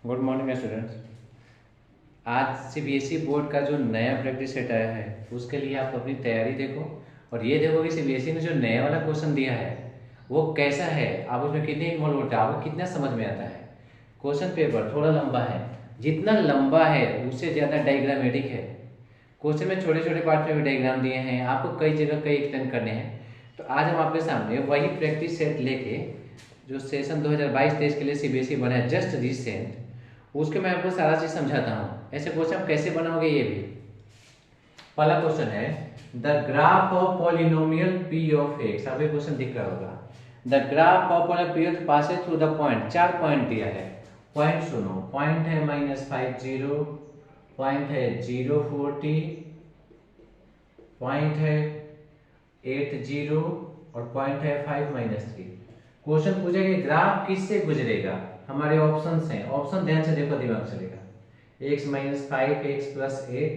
Good morning students. आज CBSE board का जो नया प्रैक्टिस सेट आया है उसके लिए आप अपनी तैयारी देखो और ये देखो कि सीबीएसई ने जो नया वाला क्वेश्चन दिया है वो कैसा है, आप उसमें कितने इन्वॉल्व होते हैं, आपको कितना समझ में आता है। क्वेश्चन पेपर थोड़ा लंबा है, जितना लंबा है उससे ज़्यादा डायग्रामेटिक है। क्वेश्चन में छोटे छोटे पार्ट में भी डायग्राम दिए हैं, आपको कई जगह कई एक्सप्लेन करने हैं। तो आज हम आपके सामने वही प्रैक्टिस सेट लेके जो सेशन 2022-23 के लिए सीबीएसई बना है जस्ट रिसेंट, उसके मैं आपको सारा चीज समझाता हूँ। ऐसे क्वेश्चन आप कैसे बनाओगे ये भी। पहला क्वेश्चन है the graph of polynomial P of x. अब ये क्वेश्चन दिख रहा होगा। The graph of polynomial P of passes through the point, चार पॉइंट दिया है। पॉइंट सुनो, पॉइंट है -50, पॉइंट है 040, पॉइंट है 80 और पॉइंट है 5-3। क्वेश्चन पूछे कि ग्राफ किससे गुजरेगा। हमारे ऑप्शंस हैं, ऑप्शन ध्यान से देखो, दिमाग चलेगा। x - 5, x + 8,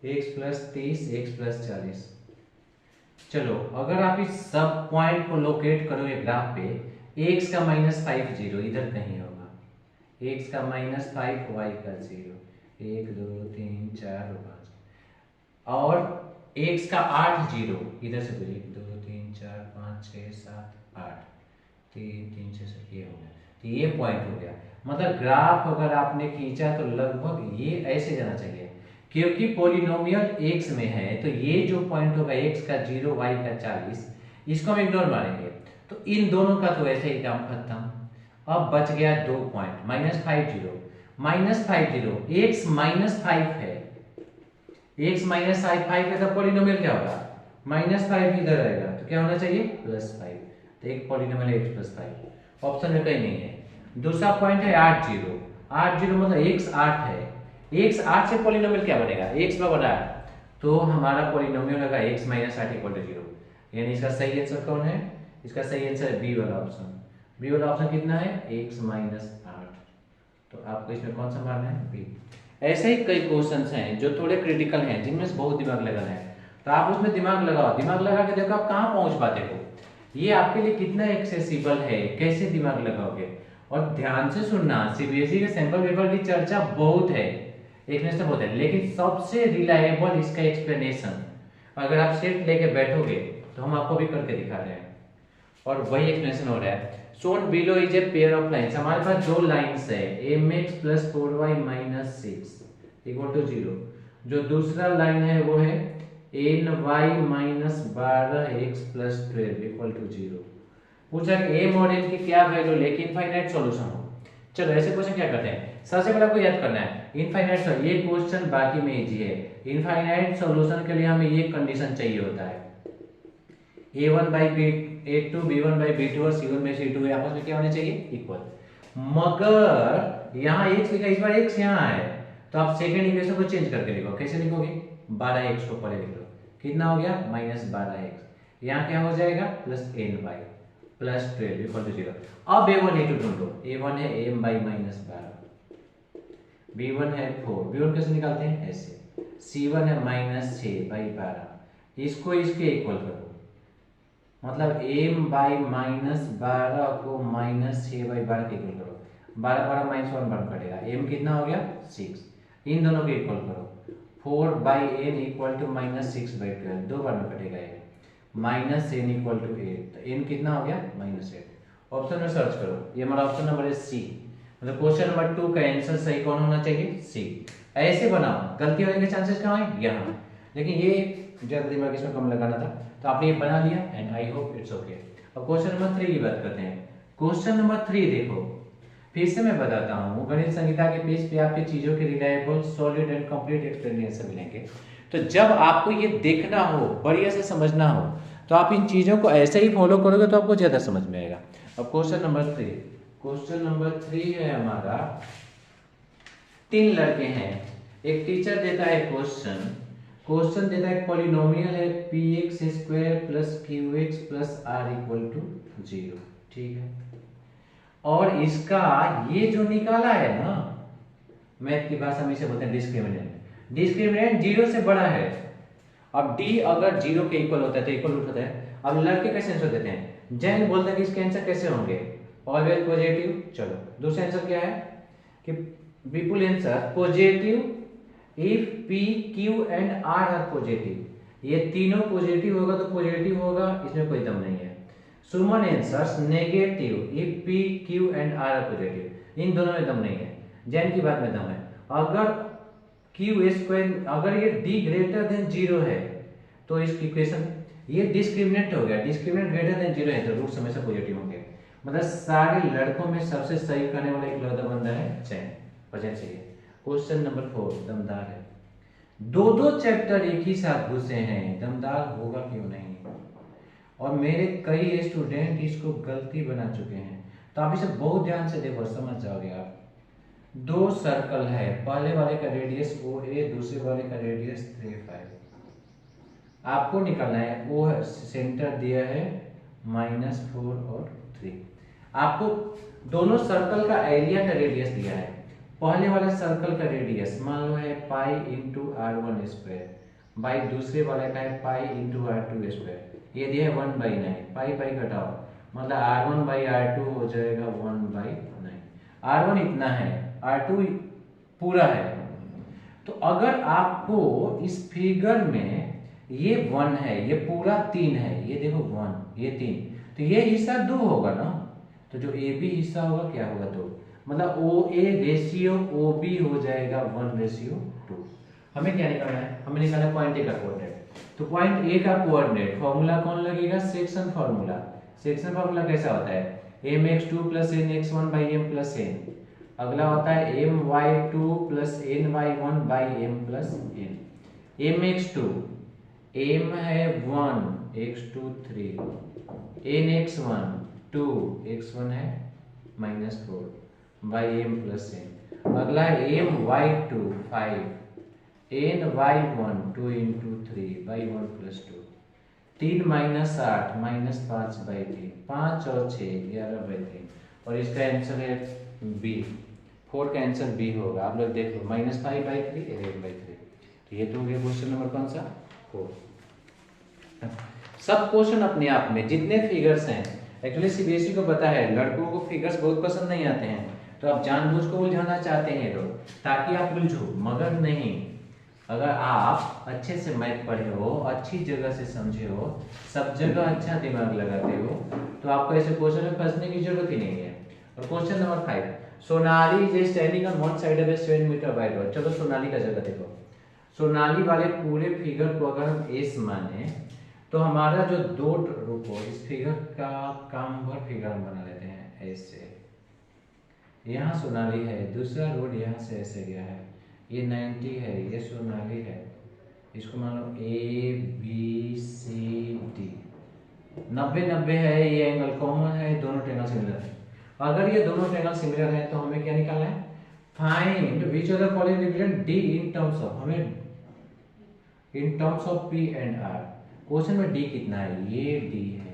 x + 30, x + 40। चलो अगर आप इस सब पॉइंट को लोकेट करोगे ग्राफ पे, x का -5 0 इधर कहीं होगा, x का -5 y का 0, 1 2 3 4 5, और x का 8 0 इधर से 1 2 3 4 5 6 7 8, 3 3 6 7 ये हो गया। तो ये पॉइंट हो गया। मतलब ग्राफ अगर आपने खींचा तो लगभग ये ऐसे जाना चाहिए, क्योंकि पॉलिनोमियल x में है तो ये जो पॉइंट होगा x का 0 y का 40, इसको हम इग्नोर मारेंगे। तो इन दोनों का तो ऐसे ही काम खत्म। अब बच गया दो पॉइंट, -50 x -5 है, x -5 है तो पॉलिनोमियल क्या होगा, -5 इधर आएगा तो क्या होना चाहिए +5। तो एक पॉलिनोमियल है x + 5, ऑप्शन में कहीं नहीं है। दूसरा पॉइंट है 8 0 मतलब x 8 है, x 8 से पॉलिनोमियल क्या बनेगा, x बराबर 8, तो हमारा पॉलिनोमियल होगा x - 8 = 0। यानी इसका सही आंसर कौन है, इसका सही आंसर है बी वाला ऑप्शन। बी वाला ऑप्शन कितना है, x - 8। तो आपको इसमें कौन सा मानना है, बी। ऐसे ही कई क्वेश्चंस हैं जो थोड़े क्रिटिकल हैं, जिनमें से बहुत दिमाग लगाना है। तो आप उसमें दिमाग लगाओ, दिमाग लगा के देखो आप कहाँ पहुंच पाते हो, ये आपके लिए कितना एक्सेसिबल है, कैसे दिमाग लगाओगे। और ध्यान से सुनना, सीबीएसई के सैंपल पेपर की चर्चा बहुत है, एक्सप्लेनेशन बहुत है, लेकिन सबसे रिलायबल इसका एक्सप्लेनेशन अगर आप सिर्फ लेके बैठोगे तो हम आपको भी करके दिखा रहे हैं और वही एक्सप्लेनेशन हो रहा है। shown below is a pair of lines। हमारे पास दो लाइंस है, mx + 4y - 6 = 0। जो दूसरा लाइन है वो है ny - 12x + 12 = 0। पूछा कि m और n की क्या वैल्यू लेके इनफाइनाइट सॉल्यूशन हो। चलो ऐसे क्वेश्चन क्या करते हैं, सबसे पहले आपको याद करना है इनफाइनाइट। ये क्वेश्चन बाकी में इजी है। इनफाइनाइट सॉल्यूशन के लिए हमें ये कंडीशन चाहिए होता है, a1/a2 b1/b2 और c1 में c2 है, आपस में क्या होने चाहिए, इक्वल। मगर यहाँ x लिखा, इस बार x यहाँ है, तो आप सेकंड इक्वेशन को चेंज करके लिखो। कैसे लिखोगे, 12x को पहले लिख लो, कितना हो गया -12x, यहाँ क्या हो जाएगा +ny + 12 = 0। अब a1 a2 ढूंढो, a1 है m/-12, b1 है 4, b1 कैसे निकालते हैं ऐसे, c1 है -6/12, इसको इसके इक्वल करो, मतलब m/-12 को -6/12 के इक्वल करो, 12 12 -1 1 कटेगा, m कितना हो गया 6, इन दोनों को इक्वल करो, 4/n = -6/12, दो बार में कटेगा ये, -n = 8, तो n कितना हो गया -8। ऑप्शन में सर्च करो, ये हमारा ऑप्शन नंबर है सी। मतलब क्वेश्चन नंबर 2 का आंसर सही कौन होना चाहिए, सी। ऐसे बनाओ, गलती होने के चांसेस कहाँ है, यहाँ। लेकिन ये ज्यादा दिमाग इसमें कम लगाना था, तो आपने ये बना लिया and I hope it's okay. अब क्वेश्चन नंबर 3 की बात करते हैं। क्वेश्चन नंबर 3 देखो, फिर से मैं बताता हूँ, गणित संहिता के पेज पे आपके चीजों के reliable solid and complete explanation मिलेंगे। तो जब आपको ये देखना हो, बढ़िया से समझना हो, तो आप इन चीजों को ऐसे ही फॉलो करोगे तो आपको ज्यादा समझ में आएगा। अब क्वेश्चन नंबर 3 है हमारा, 3 लड़के हैं, एक टीचर देता है क्वेश्चन देता है पॉलिनोमियल है px² + qx + r = 0, ठीक है। और इसका ये जो निकाला है ना, मैथ की भाषा में इसे बोलते हैं डिस्क्रिमिनेंट। डिस्क्रिमिनेंट 0 से बड़ा है। अब d अगर 0 के इक्वल होता है तो इक्वल उठाता है। अब लड़के कैसे आंसर देते हैं, जैन बोलते हैं कि इसके आंसर कैसे होंगे, ऑलवेज पॉजिटिव। चलो दूसरा आंसर क्या है कि Vipul answer positive if P Q and R are positive, ये तीनों पॉजिटिव होगा तो पॉजिटिव होगा, इसमें कोई दम नहीं है। Suman answers negative if P Q and R are positive, इन दोनों में दम नहीं है। जैन की बात में दम है। अगर क्यू स्क्वायर, अगर ये डी ग्रेटर देन 0 है तो इस इक्वेशन ये डिस्क्रिमिनेंट हो गया, डिस्क्रिमिनेंट ग्रेटर देन 0 है तो रूट्स हमेशा पॉजिटिव होंगे। मतलब सारे लड़कों में सबसे सही करने वाला एक लड़का बंदा है चैन, वजह चाहिए। क्वेश्चन नंबर 4 दमदार है। दो चैप्टर एक ही साथ घुसे हैं, दमदार होगा क्यों नहीं। और मेरे कई स्टूडेंट इसको गलती बना चुके हैं, तो आप इसे बहुत ध्यान से देखो, समझ जाओगे आप। 2 सर्कल है, पहले वाले का रेडियस OA, दूसरे वाले का रेडियस 3, 5। आपको निकालना है, वो सेंटर दिया है -4 और 3। आपको दोनों सर्कल का एरिया का रेडियस दिया है। पहले वाले सर्कल का रेडियस मान लो है pi into R1 square, by दूसरे वाले का है पाई इंटू R2 स्क्वायर, ये दिया है 1/9। पाई पाई घटाओ, मतलब R1/R2 हो जाएगा 1/9। R1 इतना है, R2 पूरा है। तो अगर आपको इस फिगर में ये 1 है, ये पूरा 3 है, ये देखो 1 ये 3, तो ये हिस्सा 2 होगा ना, तो जो ए बी हिस्सा होगा क्या होगा 2, मतलब OA रेशियो OB हो जाएगा 1:2। हमें क्या निकालना है, हमें निकालना है पॉइंट ए का कोऑर्डिनेट। तो पॉइंट ए का कोऑर्डिनेट फॉर्मूला कौन लगेगा, सेक्शन फार्मूला। सेक्शन फार्मूला कैसा होता है, mx2 + nx1/m + n। अगला होता है my2 + ny1/m + n। mx2 m है 1, x2 3, nx1 2, x1 है -4 m + n। अगला है my2 5, ny1 2 × 3 1 + 2, 3 - 8 -5/3, 5 और 6 11/3। और इसका आंसर है बी, 4 का आंसर बी होगा। आप लोग देख लो, -5/3 11/3। तो ये तो हो गया क्वेश्चन नंबर कौन सा, 4। सब क्वेश्चन अपने आप में जितने फिगर्स हैं, एक्चुअली सीबीएसई को पता है लड़कों को फिगर्स बहुत पसंद नहीं आते हैं, तो आप जानबूझ को उलझाना चाहते हैं लोग ताकि आप उलझो, मगर नहीं। अगर आप अच्छे से मैथ पढ़े हो, अच्छी जगह से समझे हो, सब जगह अच्छा दिमाग लगाते हो, तो आपको ऐसे क्वेश्चन में फंसने की जरूरत ही नहीं है। और question number 5, Sonali is standing on one side of a 7 metre wide road. चलो सोनाली का जगह देखो। सोनाली वाले पूरे फिगर को अगर हम एस माने तो हमारा जो दो रुको इस फिगर का काम भर फिगर हम बना लेते हैं ऐसे। यहाँ सोनाली है, दूसरा रोड यहाँ से ऐसे गया है, ये 90 है, ये सोनाली है, इसको मान लो ABCD 90-90 है, ये एंगल कॉमन है, दोनों ट्रायंगल सिमिलर है। अगर ये दोनों ट्रायंगल सिमिलर है तो हमें क्या निकालना है, find which of the following represent D in terms of, हमें in terms of P and R। Question में D कितना है, ये D है,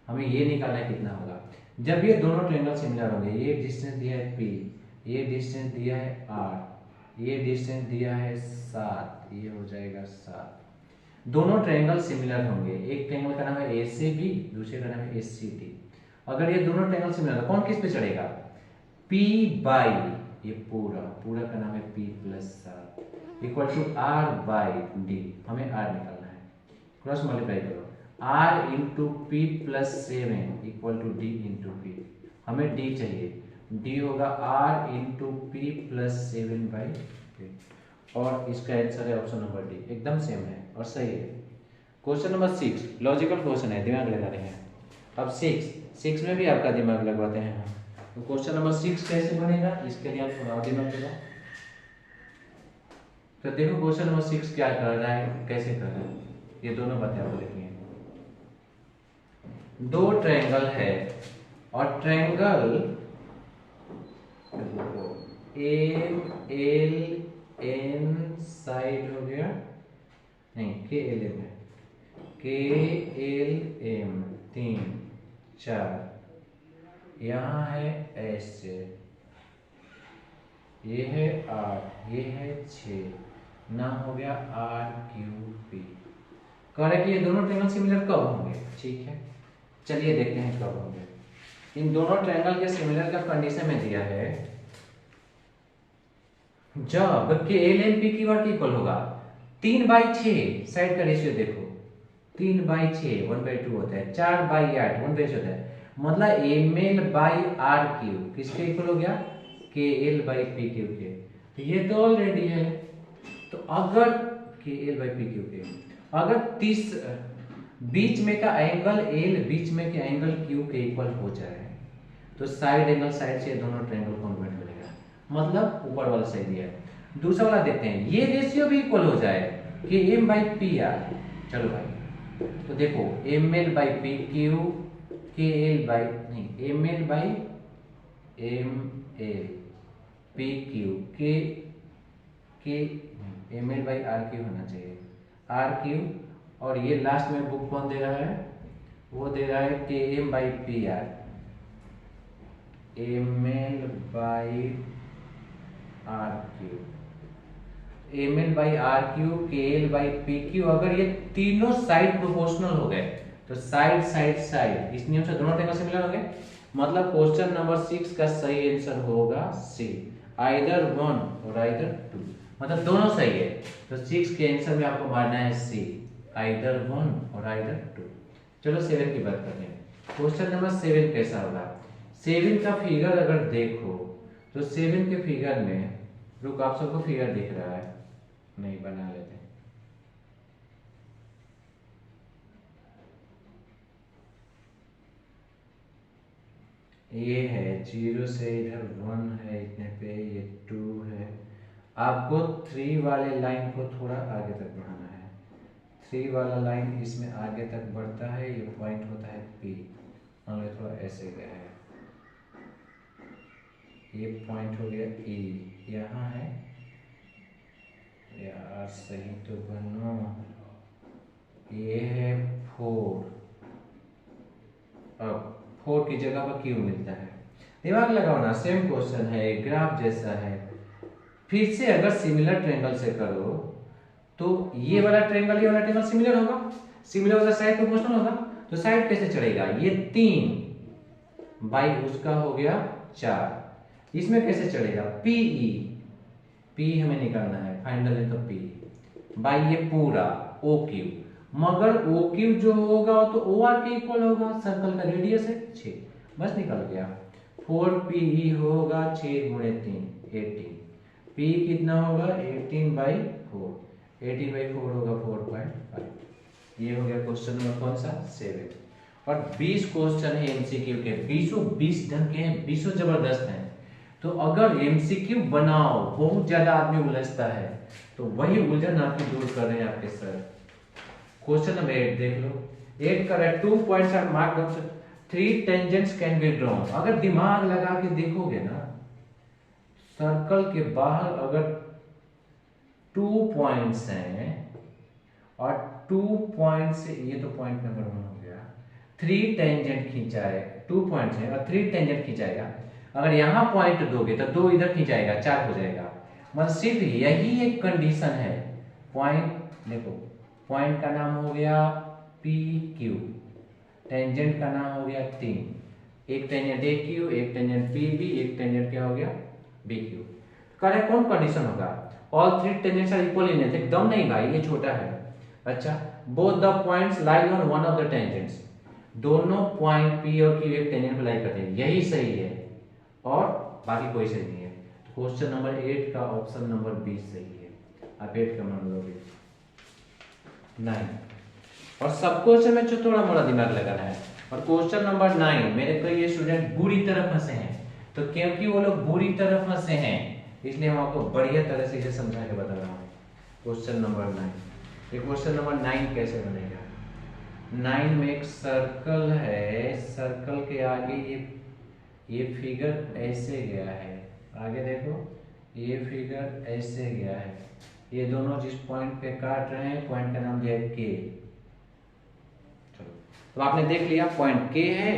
हमें ये निकालना है कितना होगा। जब ये दोनों ट्रायंगल सिमिलर होंगे, ये डिस्टेंस दिया है P, ये डिस्टेंस दिया है R, ये डिस्टेंस दिया है 7, ये हो जाएगा 7। दोनों ट्रायंगल सिमिलर होंगे, एक ट्रायंगल का नाम है ACB, दूसरे का नाम है ACD। अगर ये दोनों ट्रायंगल सिमिलर है, कौन किस पे चढ़ेगा, P बाई ये पूरा पूरा का नाम है P + 7 equal to R by D। हमें R निकालना है, क्रॉस मल्टीप्लाई करो, R into P + 7 equal to D into P। हमें D चाहिए, D होगा R इंटू P + 7/8 और इसका आंसर है ऑप्शन नंबर D, एकदम सेम है और सही है। क्वेश्चन नंबर 6 लॉजिकल क्वेश्चन है, दिमाग लगा रहे हैं। अब 6 में भी आपका दिमाग लगवाते हैं। तो क्वेश्चन नंबर 6 कैसे बनेगा, इसके लिए आप थोड़ा और दिमाग लगाओ। तो देखो क्वेश्चन नंबर 6 क्या कर रहा है, कैसे कर रहा है, ये दोनों बातें आपको देखनी है। दो ट्रायंगल है और ट्रायंगल ALN साइड हो गया, नहीं KLM है, KLM 3 4, यहाँ है ऐसे, ये है 8, ये है 6, नाम हो गया RQP। कह रहे कि ये दोनों ट्रायंगल सिमिलर कब होंगे, ठीक है चलिए देखते हैं कब होंगे। इन दोनों ट्रायंगल के सिमिलर का कंडीशन में दिया है जब K L M P Q R के इक्वल होगा 3/6, साइड का रेशियो देखो 3/6 1/2 होता है, 4/8 1/6 होता है, मतलब M L by R Q किसके इक्वल हो गया, के एल बाई पी क्यू के। तो ये तो ऑलरेडी है। तो अगर के एल बाई पी क्यू के, अगर 30 बीच में का एंगल एल बीच में के एंगल क्यू के इक्वल हो जाए तो साइड एंगल साइड से दोनों ट्रायंगल कॉन्ग्रुएंट मिलेगा, मतलब ऊपर वाला सही दिया है। दूसरा वाला देखते हैं, ये रेशियो भी इक्वल हो जाए कि एम बाई पी आर। चलो भाई, तो देखो M L by P Q के एल बाई नहीं M L by M L P Q के M L by R Q होना चाहिए, आर क्यू, और ये लास्ट में बुक कौन दे रहा है, वो दे रहा है K M by P R, M L by R Q, M L by R Q के एल बाई पी क्यू। अगर ये तीनों साइड प्रोपोर्शनल हो गए तो साइड साइड साइड इस नियम से दोनों ट्रायंगल सिमिलर हो गए, मतलब क्वेश्चन नंबर 6 का सही आंसर होगा सी, आइदर 1 और आइदर 2, मतलब दोनों सही है। तो 6 के आंसर में आपको मारना है सी, आइदर 1 और आइदर 2। चलो 7 की बात करते हैं। क्वेश्चन नंबर 7 कैसा होगा, 7 का फिगर अगर देखो तो 7 के फिगर में, रुक आप सबको फिगर दिख रहा है, नहीं बना लेते हैं। ये है 0 से इधर 1 है, इतने पे ये 2 है। आपको 3 वाले लाइन को थोड़ा आगे तक बढ़ाना है, 3 वाला लाइन इसमें आगे तक बढ़ता है, ये पॉइंट होता है P, मान लो थोड़ा ऐसे गया है, ये पॉइंट हो गया E, यहाँ है यार सही तो बनो, ये है 4, अब 4 की जगह पर Q मिलता है। दिमाग लगाओ ना, सेम क्वेश्चन है, ग्राफ जैसा है। फिर से अगर सिमिलर ट्रायंगल से करो तो ये वाला ट्रायंगल ये वाला ट्रायंगल सिमिलर होगा, सिमिलर होगा साइड प्रोपोर्शनल होगा, तो साइड कैसे चढ़ेगा, ये 3 बाई उसका हो गया 4, इसमें कैसे चढ़ेगा PE, P हमें निकालना है, फाइनल है तो P बाई ये पूरा OQ, मगर OQ जो होगा तो OR के इक्वल होगा, सर्कल का रेडियस है 6, बस निकल गया। 4PE होगा 6 गुणे 3 18, P कितना होगा 18/4, 18/4 होगा 4.5। ये हो गया क्वेश्चन नंबर कौन सा 7। और 20 क्वेश्चन है एमसीक्यू के, 20 ढंग के हैं, 20 जबरदस्त हैं। तो अगर एमसीक्यू बनाओ, बहुत ज्यादा आदमी उलझता है, तो वही उलझन आपकी दूर कर रहे हैं आपके सर। क्वेश्चन नंबर 8 देख लो, 8 का 2 points are marked, 3 tangents can be drawn. अगर दिमाग लगा के देखोगे ना, सर्कल के बाहर अगर 2 पॉइंट्स हैं और 2 पॉइंट से, ये तो पॉइंट नंबर 1 हो गया, 3 टेंजेंट खींचाए, 2 पॉइंट्स हैं और 3 टेंजेंट खींचाएगा, अगर यहाँ पॉइंट दोगे तो 2 इधर खींचाएगा, 4 हो जाएगा। मतलब सिर्फ यही एक कंडीशन है। पॉइंट देखो, पॉइंट का नाम हो गया PQ, टेंजेंट का नाम हो गया 3, एक टेंजेंट AQ, एक टेंजेंट PB, एक टेंजेंट क्या हो गया BQ। करेक्ट कौन कंडीशन होगा, all 3 tangents are equal in length, एकदम नहीं भाई ये छोटा है। अच्छा, both the points lie on one of the tangents, दोनों पॉइंट P और Q एक टेंजेंट पर लाई करते हैं, यही सही है और बाकी कोई सही नहीं है। तो क्वेश्चन नंबर 8 का ऑप्शन नंबर 20 सही है। आप 8 का मान लोगे 9, और सब क्वेश्चन में जो थोड़ा मोड़ा दिमाग लगाना है। और क्वेश्चन नंबर 9 मेरे को ये स्टूडेंट बुरी तरह फंसे हैं, तो क्योंकि वो लोग बुरी तरह फंसे हैं इसलिए हम आपको बढ़िया तरह से इसे समझा के बता रहा हूँ। क्वेश्चन नंबर 9, ये क्वेश्चन नंबर 9 कैसे बनेगा, 9 में एक सर्कल है, सर्कल के आगे ये फिगर ऐसे गया है, आगे देखो ये फिगर ऐसे गया है, ये दोनों जिस पॉइंट पे काट रहे हैं पॉइंट का नाम दिया है K। चलो, तो आपने देख लिया पॉइंट K है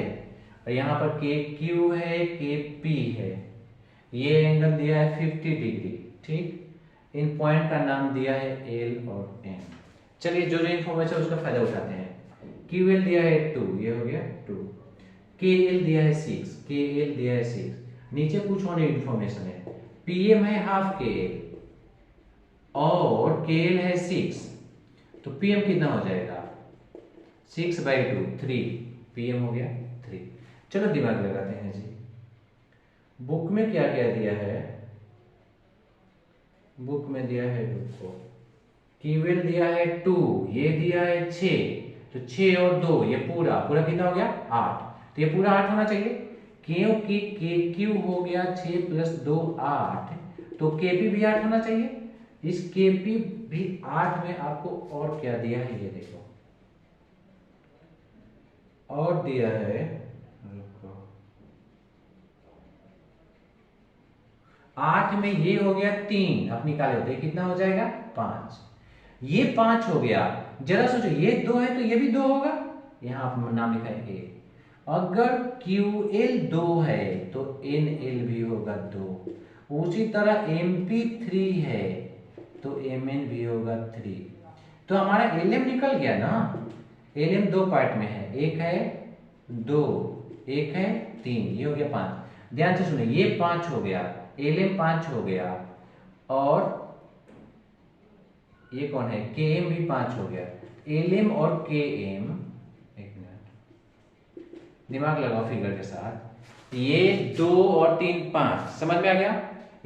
और यहाँ पर KQ है, KP है, ये एंगल दिया है 50 डिग्री, ठीक। इन पॉइंट का नाम दिया है L और M। चलिए जो जो इंफॉर्मेशन उसका फायदा उठाते हैं। QL दिया है 2, ये हो गया 2, KL दिया है 6, KL दिया है 6, नीचे कुछ और इंफॉर्मेशन है, PM है हाफ KL, और KL है 6, तो PM कितना हो जाएगा 6/2 3, PM हो गया 3। चलो दिमाग लगाते हैं जी, बुक में क्या क्या दिया है। बुक में दिया है को KVL दिया है 2, ये दिया है 6, तो 6 और 2 ये पूरा पूरा कितना हो गया 8, तो ये पूरा 8 होना चाहिए, क्योंकि KQ हो गया 6 + 2 8, तो KP भी 8 होना चाहिए। इस KP भी 8 में आपको और क्या दिया है ये देखो, और दिया है 8 में ये हो गया 3, आप निकाले तो कितना हो जाएगा 5, ये 5 हो गया। जरा सोचो ये 2 है तो ये भी 2 होगा, यहां आप नाम लिखा है A। अगर QL 2 है तो NL भी होगा 2, उसी तरह MP 3 है तो MN भी होगा 3। तो हमारा LM निकल गया ना, LM 2 पार्ट में है, एक है 2, एक है 3, ये हो गया 5। ध्यान से सुनिए, ये 5 हो गया, LM 5 हो गया, और ये कौन है KM भी 5 हो गया। LM और KM, एक मिनट दिमाग लगाओ फिगर के साथ, ये 2 और 3 5, समझ में आ गया,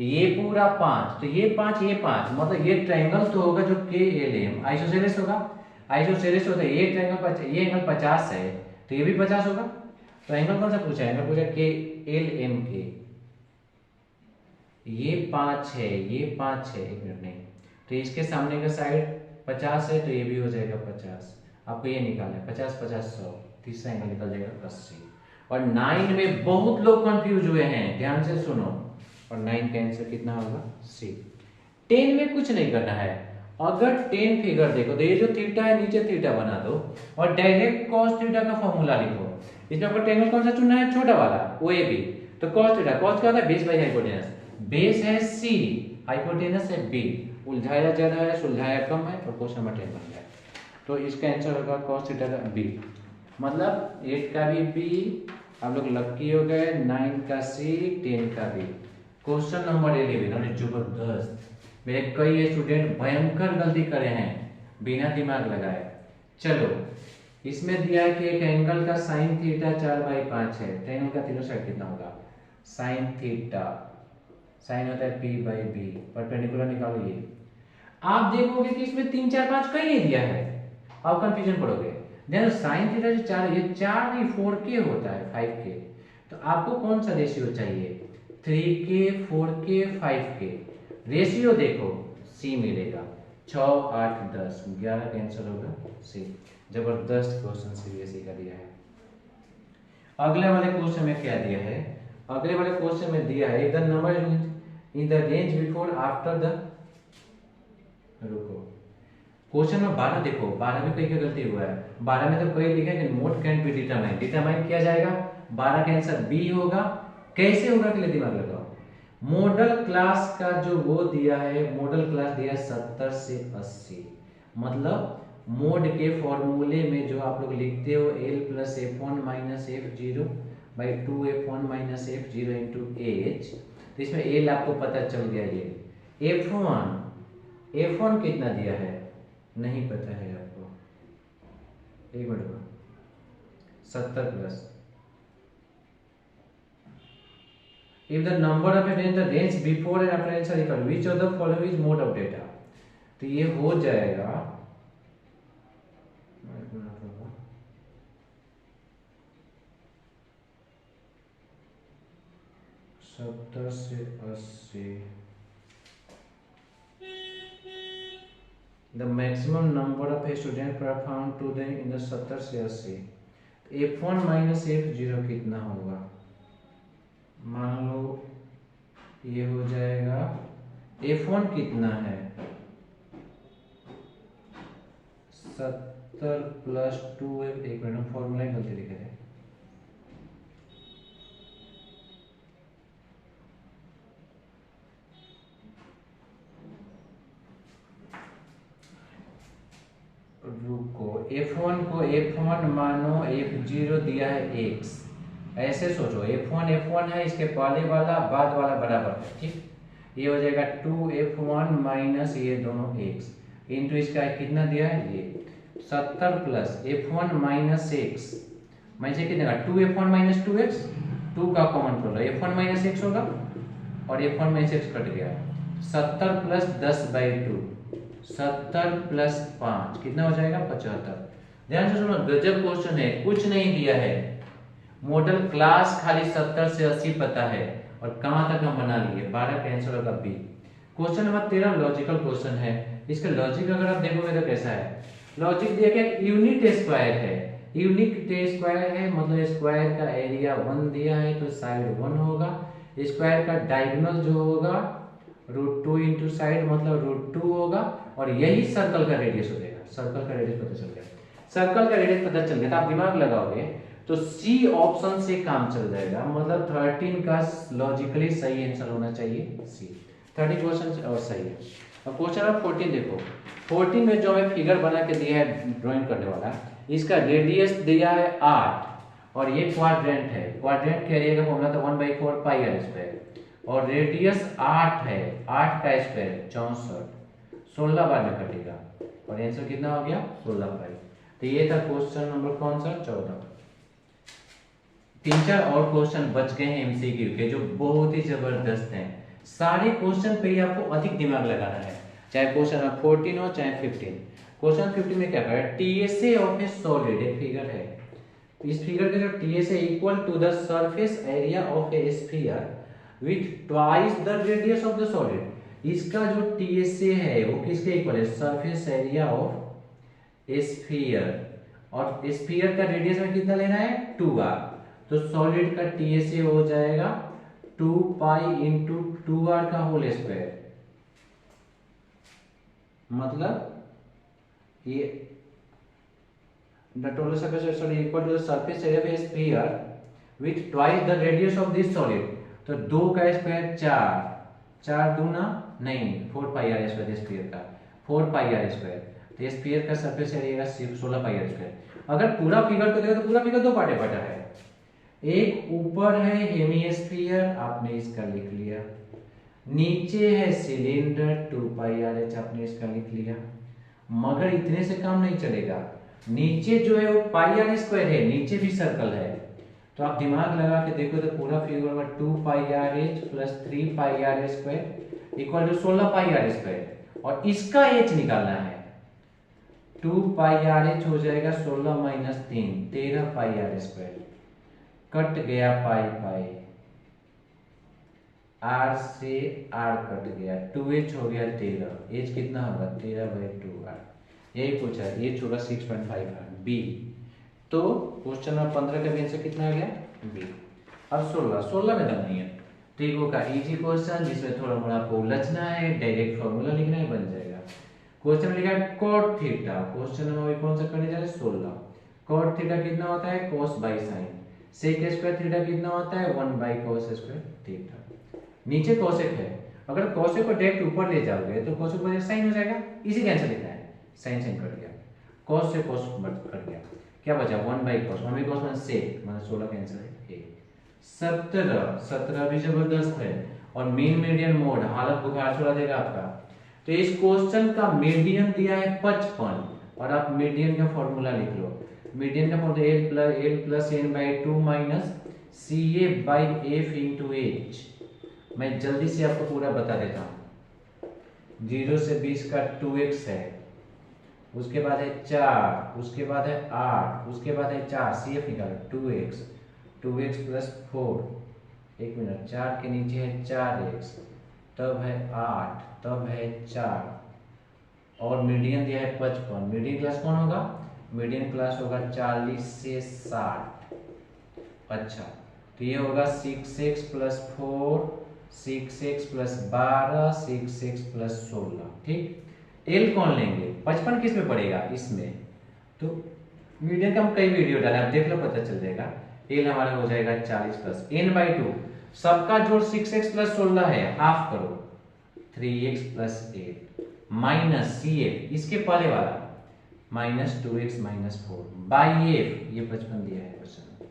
ये पूरा 5, तो ये 5 ये 5, मतलब ये ट्रायंगल तो होगा जो KLM आइसोसेलेस होगा, आइसोसेलेस होता है, ये ट्रायंगल ये एंगल 50 है तो ये भी 50 होगा। तो एंगल कौन सा पूछा है, एंगल पूछा KLM के, ये 5 है ये 5 है, एक मिनट नहीं, तो इसके सामने का साइड 50 है तो ये भी हो जाएगा 50, आपको ये निकालना है 50 50 100, तीसरा एंगल निकल जाएगा 80। और 9 में बहुत लोग कंफ्यूज हुए हैं, ध्यान से सुनो, और 9 का आंसर कितना होगा C। 10 में कुछ नहीं करना है, अगर 10 फिगर देखो तो ये जो थीटा है नीचे थीटा बना दो और डायरेक्ट cos थीटा का फॉर्मूला लिखो। इसमें आपको ट्रायंगल कौन सा चुनना है, छोटा वाला OAB, तो cos थीटा, cos क्या होता है बेस बाई हाइपोटेनस, बेस है C, हाइपोटेनस है B, उलझाया ज्यादा है सुलझाया कम है, और क्वेश्चन नंबर 10 बन गया। तो इसका आंसर होगा cos थीटा का B, मतलब 8 का भी B, आप लोग लक्की हो गए, 9 का C, 10 का B। क्वेश्चन नंबर 11, अरे जबरदस्त, मेरे कई स्टूडेंट भयंकर गलती करे हैं बिना दिमाग लगाए। चलो इसमें दिया है कि एक एंगल का साइन थीटा 4/5 है, ट्रायंगल का तीनों साइड कितना होगा, साइन थीटा, साइन होता है P/B, परपेंडिकुलर निकालो। ये आप देखोगे कि इसमें 3 4 5 कहीं नहीं दिया है, आप कंफ्यूजन पड़ोगे। देखो साइन थीटा जो 4 ये 4 नहीं 4K होता है 5K, तो आपको कौन सा रेशियो चाहिए, 3K 4K 5K, रेशियो देखो C मिलेगा, 6 8 10 11 का आंसर होगा C। जबरदस्त क्वेश्चन सीबीएसई का दिया है। अगले वाले क्वेश्चन में क्या दिया है, अगले वाले क्वेश्चन में दिया है the number in the range before after the, रुको क्वेश्चन में 12 देखो, 12 में कई क्या गलती हुआ है, 12 में तो कई लिखा है कि note can be determine, determine किया जाएगा, 12 का आंसर बी होगा। कैसे होगा के लिए दिमाग लगाओ, मॉडल क्लास का जो वो दिया है, मॉडल क्लास दिया है 70 से 80, मतलब मोड के फॉर्मूले में जो आप लोग लिखते हो L + F1 - F0/2 F1 - F0 × H, तो इसमें L आपको पता चल गया, ये F1 कितना दिया है नहीं पता है आपको, एक मिनट में 70 plus, if the number of in the range before and after answer equal, which of the following is mode of data, तो ये हो जाएगा 70 से 80, the maximum number of students found to them in the 70 से 80, F1 - F0 कितना होगा, मान लो ये हो जाएगा, F1 कितना है 70 + 2, एक मिनट फॉर्मूला गलती लिखे थे, रुको, F1 को F1 मानो, F0 दिया है x, ऐसे सोचो F1 है, इसके पहले वाला बाद वाला बराबर है, ठीक, ये हो जाएगा 2f1 माइनस ये दोनों x इंटू इसका कितना दिया है ये 70 प्लस f1 माइनस x मैं से कितना 2f1 माइनस 2x 2 का कॉमन कर लो f1 माइनस x होगा और f1 माइनस x कट गया 70 प्लस 10/2 70 प्लस 5 कितना हो जाएगा 75। ध्यान से सुनो गजब क्वेश्चन है, कुछ नहीं दिया है, मॉडल क्लास खाली 70 से 80 पता है और कहां तक हम बना लिए 12 का आंसर होगा B. Question number 13 logical question है। इसका लॉजिक अगर आप देखोगे तो कैसा है, लॉजिक दिया गया यूनिट स्क्वायर है, यूनिट स्क्वायर है मतलब स्क्वायर का एरिया 1 दिया है तो साइड 1 होगा, स्क्वायर का डायगोनल जो होगा √2 इंटू साइड मतलब √2 होगा और यही सर्कल का रेडियस हो जाएगा। सर्कल का रेडियस पता चल गया, सर्कल का रेडियस पता चल गया तो आप दिमाग लगाओगे तो सी ऑप्शन से काम चल जाएगा, मतलब 13 का लॉजिकली सही आंसर होना चाहिए सी। 30 क्वेश्चन और सही है। अब क्वेश्चन नंबर 14 देखो, 14 में जो हमें फिगर बना के दिया है ड्राइंग करने वाला, इसका रेडियस दिया है 8 और ये क्वाड्रेंट है, क्वाड्रेंट के एरिया का फॉर्मूला था 1/4 पाई आर स्क्वायर और रेडियस 8 है, 8 का स्क्वायर 64, 16 बार में कटेगा और आंसर कितना हो गया 16 पाई। तो ये था क्वेश्चन नंबर कौन सा 14। 3-4 और क्वेश्चन बच गए हैं एमसीक्यू के जो बहुत ही जबरदस्त हैं। सारे क्वेश्चन पे ही आपको अधिक दिमाग लगाना है, चाहे क्वेश्चन नंबर 14 हो चाहे 15। क्वेश्चन 15 में क्या कर रहा है, टीएसए ऑफ ए सॉलिड एक फिगर है, इस फिगर का जो TSA equal to the surface area of a sphere with twice the radius of the solid. इसका जो टीएसए है वो किसके इक्वल है, सरफेस एरिया ऑफ स्फीयर और स्फीयर का रेडियस में कितना लेना है 2r, तो सॉलिड का टीएसए हो जाएगा 2 पाई इंटू 2r का होल स्क्वायर, मतलब ये the total surface area solid equal to the surface area of a sphere with twice the radius of this solid। तो 2 का स्क्वायर 4, 4 दूना नहीं 4 पाई आर स्क्वायर स्फीयर का 4 पाई आर स्क्वायर, तो sphere का surface area 16 pi are square. अगर पूरा figure को देखो तो पूरा फिगर दो पार्ट बटा है, एक ऊपर है हेमिस्फीयर आपने इसका लिख लिया, नीचे है सिलेंडर 2 पाई आर एच आपने इसका लिख लिया, मगर इतने से काम नहीं चलेगा, नीचे जो है वो पाई आर स्क्वायर है, नीचे भी सर्कल है, तो आप दिमाग लगा के देखो तो पूरा फिगर होगा 2 pi R H plus 3 pi are square equal to 16 pi are square और इसका एच निकालना है, 2 पाई आर एच हो जाएगा 16 minus 3 13 pi are square, cut गया पाई पाई, आर से आर कट गया, 2h हो गया 13, एच कितना होगा 13/2r, यही पूछा है, ये होगा 6.5 बी। तो क्वेश्चन नंबर 15 का भी आंसर कितना आ गया बी। अब 16 में दम नहीं है, ट्रिगो का इजी क्वेश्चन जिसमें थोड़ा मोड़ा आपको उलझना है, डायरेक्ट फॉर्मूला लिखना है, बन जाएगा। क्वेश्चन लिखा है cot थीटा, क्वेश्चन नंबर कौन सा करने जा रहे हैं 16। cot थीटा कितना होता है cos by sine, sec square theta कितना होता है 1/cos स्क्वायर थीटा, नीचे cosec है, अगर cosec को डायरेक्ट ऊपर ले जाओगे तो cosec को साइन हो जाएगा, इसी का आंसर लिखना है, साइन साइन कट गया, cos से cos कट गया, क्या बचा 1/cos, 1/cos मतलब sec, मतलब 16 का आंसर है ए। 17 भी जबरदस्त है और मीन मीडियन मोड हालत बुखार छोड़ा देगा आपका। तो इस क्वेश्चन का मीडियन दिया है 55 और आप मीडियन का फॉर्मूला लिख लो, मीडियन का formula l plus n/2 minus CA/f into h। मैं जल्दी से आपको पूरा बता देता हूँ, 0 से 20 का 2x है, उसके बाद है 4, उसके बाद है 8, उसके बाद है 4, CF निकालो 2x प्लस 4, एक मिनट 4 के नीचे है 4x, तब है 8, तब है 4 और मीडियन दिया है 55। मीडियन क्लास कौन होगा, मीडियन क्लास होगा 40 से 60। अच्छा तो ये होगा 6x plus 4, 6x plus 12, 6x plus 16, ठीक। एल कौन लेंगे, 55 किस में पड़ेगा इसमें, तो मीडियन का हम कई वीडियो डाले आप देख लो पता चल जाएगा। एल हमारा हो जाएगा 40 प्लस n/2, सबका जोड़ 6x प्लस 16 है, हाफ करो 3x प्लस 8 माइनस CF इसके पहले वाला minus 2x minus 4 by F, ये 55 दिया है क्वेश्चन,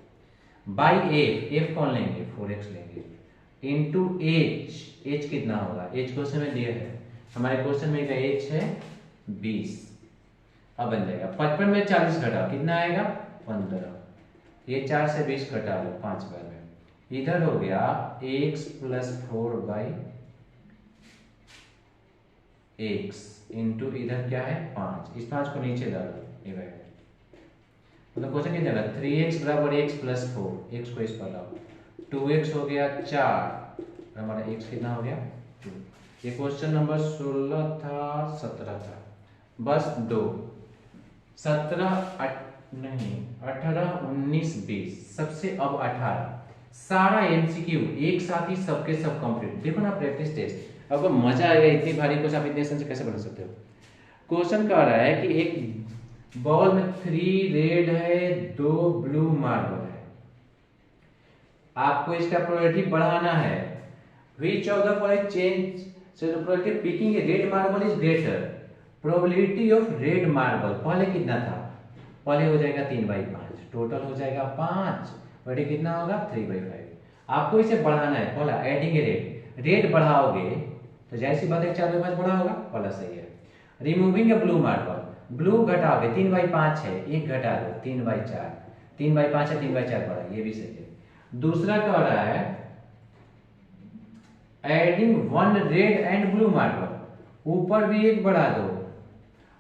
बाई एफ, एफ कौन लेंगे 4x लेंगे, इंटू एच। एच कितना होगा, एच क्वेश्चन में दिया है, हमारे क्वेश्चन में का एच है 20। अब बन जाएगा 55 में 40 घटाओ कितना आएगा 15। ये 4 से 20 घटा लो 5 बार में, इधर हो गया x प्लस 4/x इंटू इधर क्या है 5। इस 5 को नीचे डालो, ये रहेगा मतलब क्वेश्चन कितना है 3x बराबर x प्लस 4। x को इस पर लाओ, 2x हो गया 4, हमारा x कितना हो गया 2। ये क्वेश्चन नंबर 16 था 17 था, बस 2 17 नहीं 18 19 20 सबसे अब 18 सारा एमसीक्यू एक साथ ही सबके सब कंप्लीट। देखो ना प्रैक्टिस टेस्ट, आपको मजा आएगा। इतनी भारी क्वेश्चन आप इतने से कैसे बना सकते हो। क्वेश्चन कह रहा है कि एक बॉल में 3 रेड है 2 ब्लू मार्बल है, आपको इसका प्रोबेबिलिटी बढ़ाना है। Which of the following change so the probability of picking A red marble is greater. Probability of red marble पहले कितना था, पहले हो जाएगा 3/5, टोटल हो जाएगा 5, बटे कितना होगा 3/5। आपको इसे बढ़ाना है, पहला एडिंग ए रेड बढ़ाओगे तो जाहिर सी बात है 4/5 बढ़ा होगा, पहला सही है। रिमूविंग ए ब्लू मार्बल, ब्लू घटाओगे 3/5 है, एक घटा दो 3/4, 3/5 है 3/4 बढ़ा, ये भी सही है। दूसरा कह रहा है adding 1 red and blue marble, ऊपर भी एक बढ़ा दो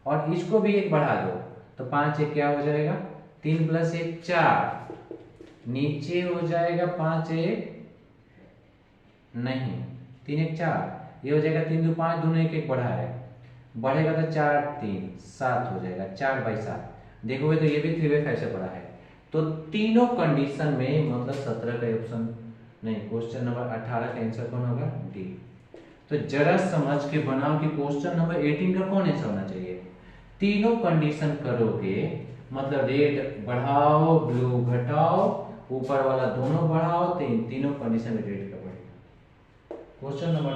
और इसको भी एक बढ़ा दो तो 5 एक क्या हो जाएगा 3 + 1 4, नीचे हो जाएगा 5 1 नहीं 3 1 4, ये हो जाएगा 3 2 5, दोनों एक एक बढ़ा है, बढ़ेगा तो 4 3 7 हो जाएगा 4/7। देखोगे तो ये भी 3/5 से बढ़ा है। तो तीनों कंडीशन में मतलब 17 का ऑप्शन नहीं, क्वेश्चन नंबर 18 का आंसर कौन होगा डी। तो जरा समझ के बनाओ कि क्वेश्चन नंबर 18 का कौन आंसर होना चाहिए। तीनों कंडीशन करोगे मतलब रेड बढ़ाओ ब्लू घटाओ ऊपर वाला दोनों बढ़ाओ, तीनों कंडीशन में रेड का बढ़ेगा। क्वेश्चन नंबर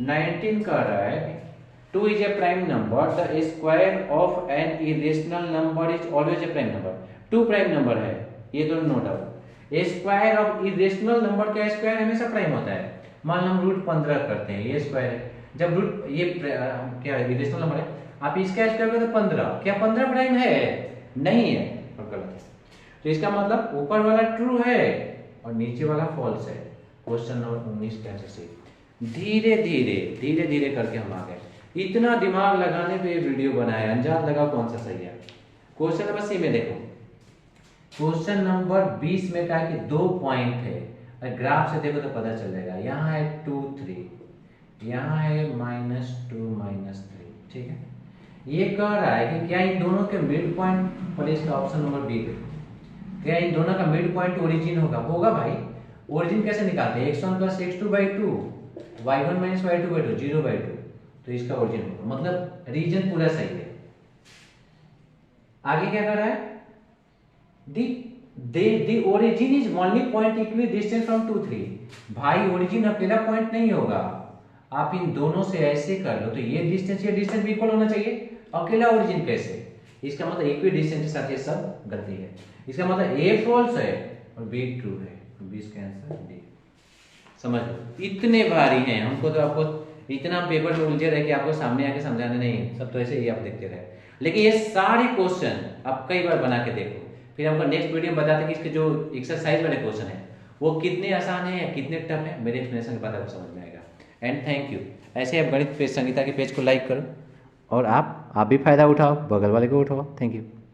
19 कह रहा है 2 is a prime number, the square of an irrational number is always a prime number। 2 prime number है, ये तो note out. Square of irrational number का स्क्वायर हमेशा प्राइम होता है। मान लो हम रूट 15 करते हैं, ये स्क्वायर है, जब रूट ये क्या इरेशनल नंबर है, आप इसका स्क्वायर करो तो 15, क्या 15 प्राइम है नहीं है, और गलत है। तो इसका मतलब ऊपर वाला ट्रू है और नीचे वाला फॉल्स है। क्वेश्चन नंबर 19 कैसे से धीरे धीरे धीरे करके हम आ गए। इतना दिमाग लगाने पे ये वीडियो बनाया, अंदाज लगाओ कौन सा सही है। क्वेश्चन नंबर सी में देखो, क्वेश्चन नंबर 20 में कहा कि 2 पॉइंट है, और ग्राफ से देखो तो पता चल जाएगा। यहाँ है 2 3, यहाँ है -2 -3, ठीक है। ये कह रहा है कि क्या इन दोनों के मिड पॉइंट, पहले इसका ऑप्शन नंबर बी देखो, क्या इन दोनों का मिड पॉइंट ओरिजिन होगा भाई। ओरिजिन कैसे निकालते हैं, x1 + x2/2 y1 - y2/2 0/2, तो इसका ओरिजिन होगा, मतलब रीजन पूरा सही है। आगे क्या कर रहा है, the origin is only point equally distant from 2 3। भाई ओरिजिन अकेला पॉइंट नहीं होगा, आप इन दोनों से ऐसे कर लो तो ये डिस्टेंस भी इक्वल होना चाहिए, अकेला ओरिजिन कैसे। इसका मतलब इक्वी डिस्टेंस के साथ ये सब गलती है। इसका मतलब ए फॉल्स है और बी ट्रू है, तो 20 का आंसर डी। समझ लो इतने भारी हैं, हमको तो आपको इतना पेपर में उलझे रहे कि आपको सामने आके समझाने नहीं, सब तो ऐसे ही आप देखते रहे। लेकिन ये सारे क्वेश्चन आप कई बार बना के देखो, फिर हमको नेक्स्ट वीडियो में बताते हैं कि इसके जो एक्सरसाइज वाले क्वेश्चन है वो कितने आसान है या कितने टफ है, मेरे एक्सप्लेनेशन के बाद आपको समझ में आएगा। And thank you. ऐसे आप गणित पेज संगीता के पेज को लाइक करो और आप भी फायदा उठाओ, बगल वाले को उठाओ। Thank you.